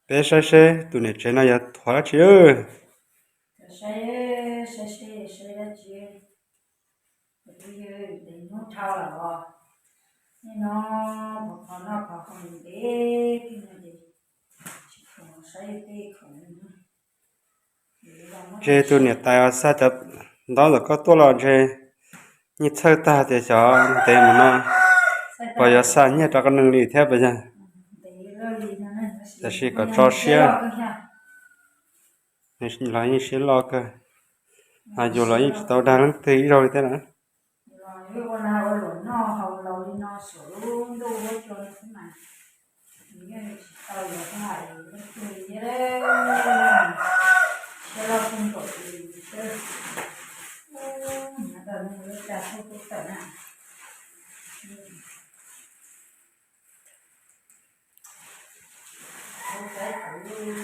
bé sẽ tụi này chơi này ya thoát chứ ơi sẽ ra chuyện bây giờ để nó thao là nên nó có không biết cái này thì không sẽ cái không chơi tụi này tại sao chập đó là có tôi là chơi như chơi ta thì cho để mà nó bây giờ sao nhỉ cho cái năng lực theo bây giờ là chỉ có cho xe nên là như xe lo cơ dù là như tàu đang thấy rồi thế nào rồi con nào rồi nó hầu lâu đi nó sửa đâu có cho nó thế mà như tao giờ cái này nó cười như thế sẽ lo không tội gì chứ tao nó ra không có tội nào không phải tội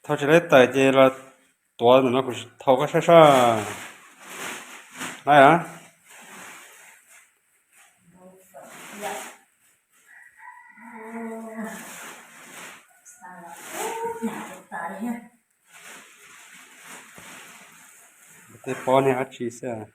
thôi chỉ lấy tài chơi là tua nó cũng thâu cái sao này à thế bỏ này ăn chi sao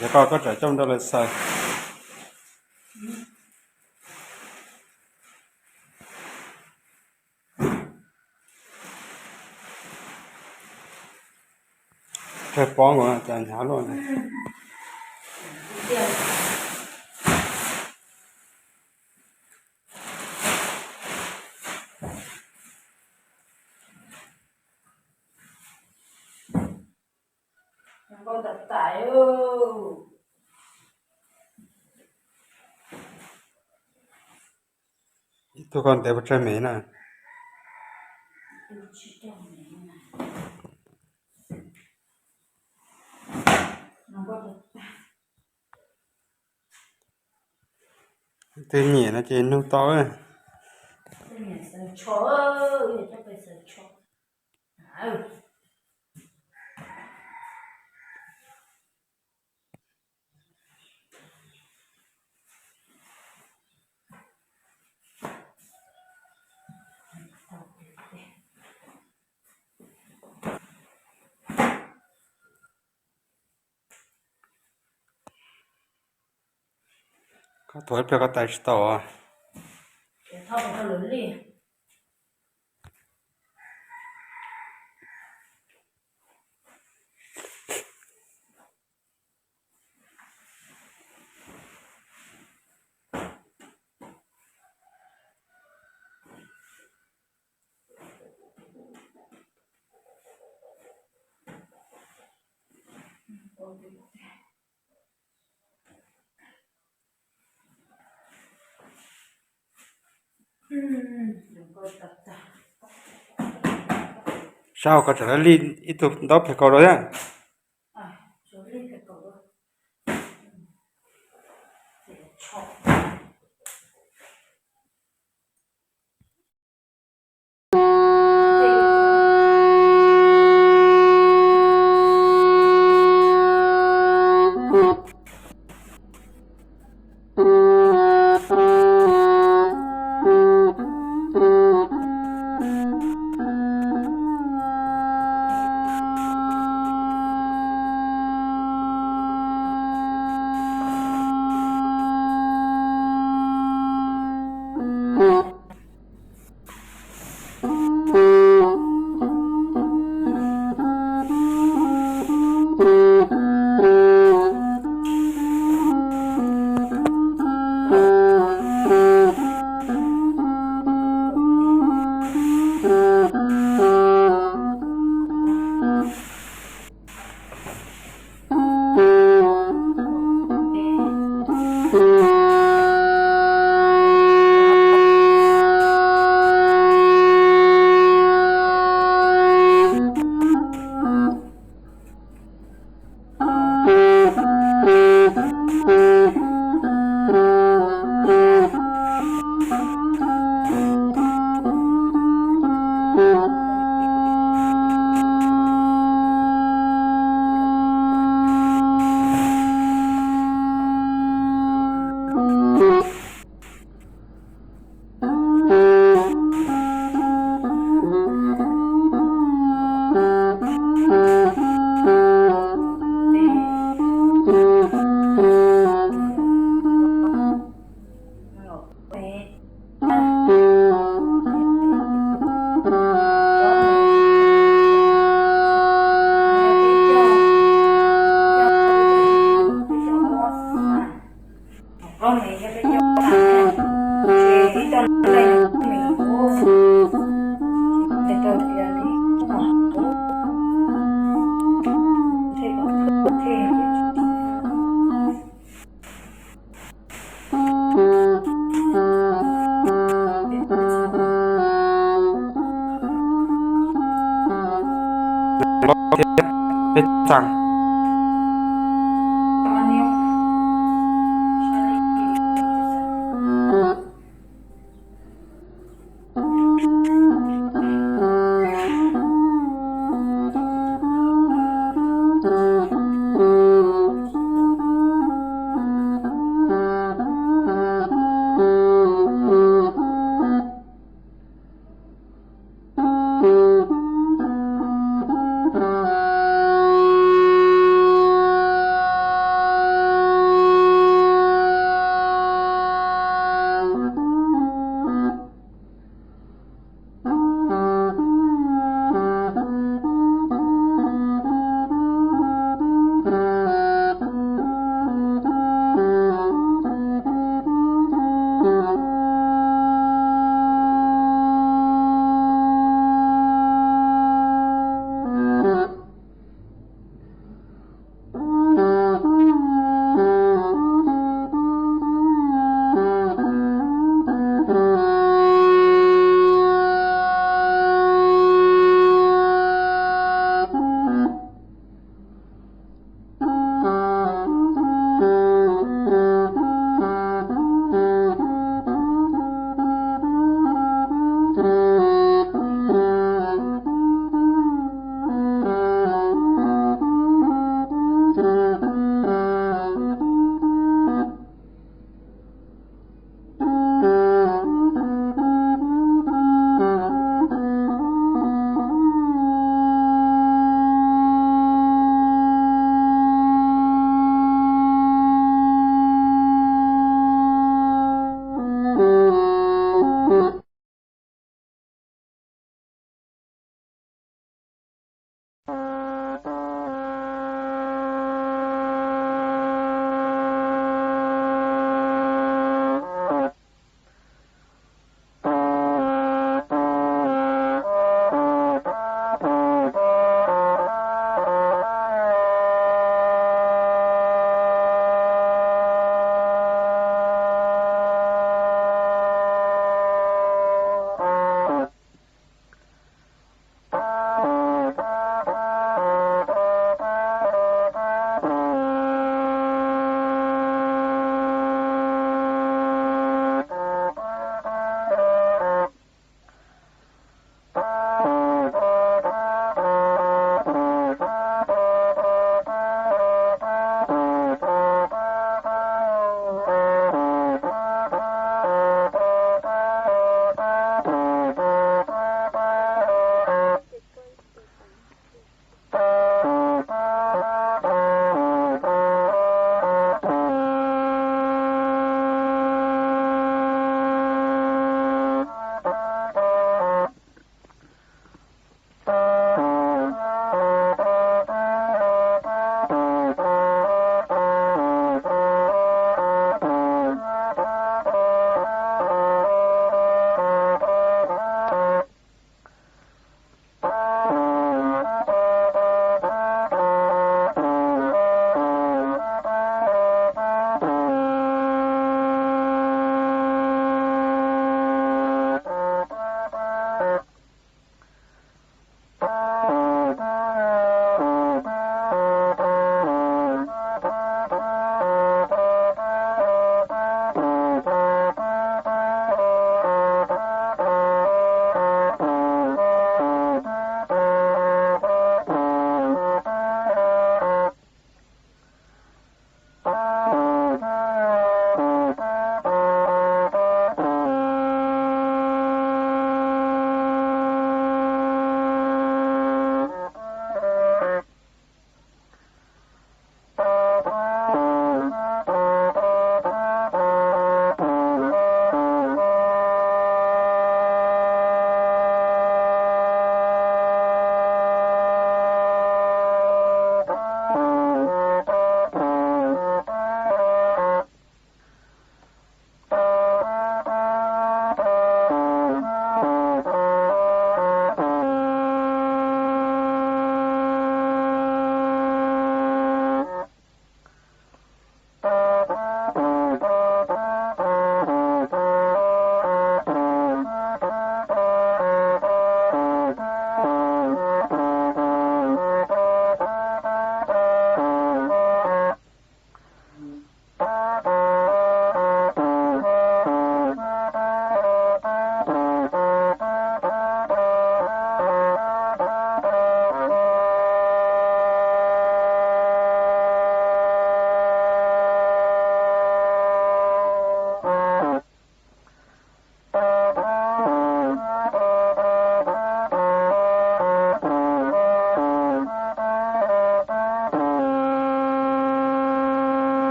để có trở trong đó là sao thế bỏ mà chả nhả luôn này con tập tải ơi tôi còn để bắt chơi mấy nè thế nhỉ nó chơi nung to ấy chó ơi cho bây giờ chó có tuổi phải có tài to để thao một cái lớn đi đừng có tập tải sao có trở lên ít tụt đó phải có rồi á chỗ lên cái cầu để chó con này cho cái chỗ này thì cái chân đây là mình cố để tôi thì là đi thế có thế biết rằng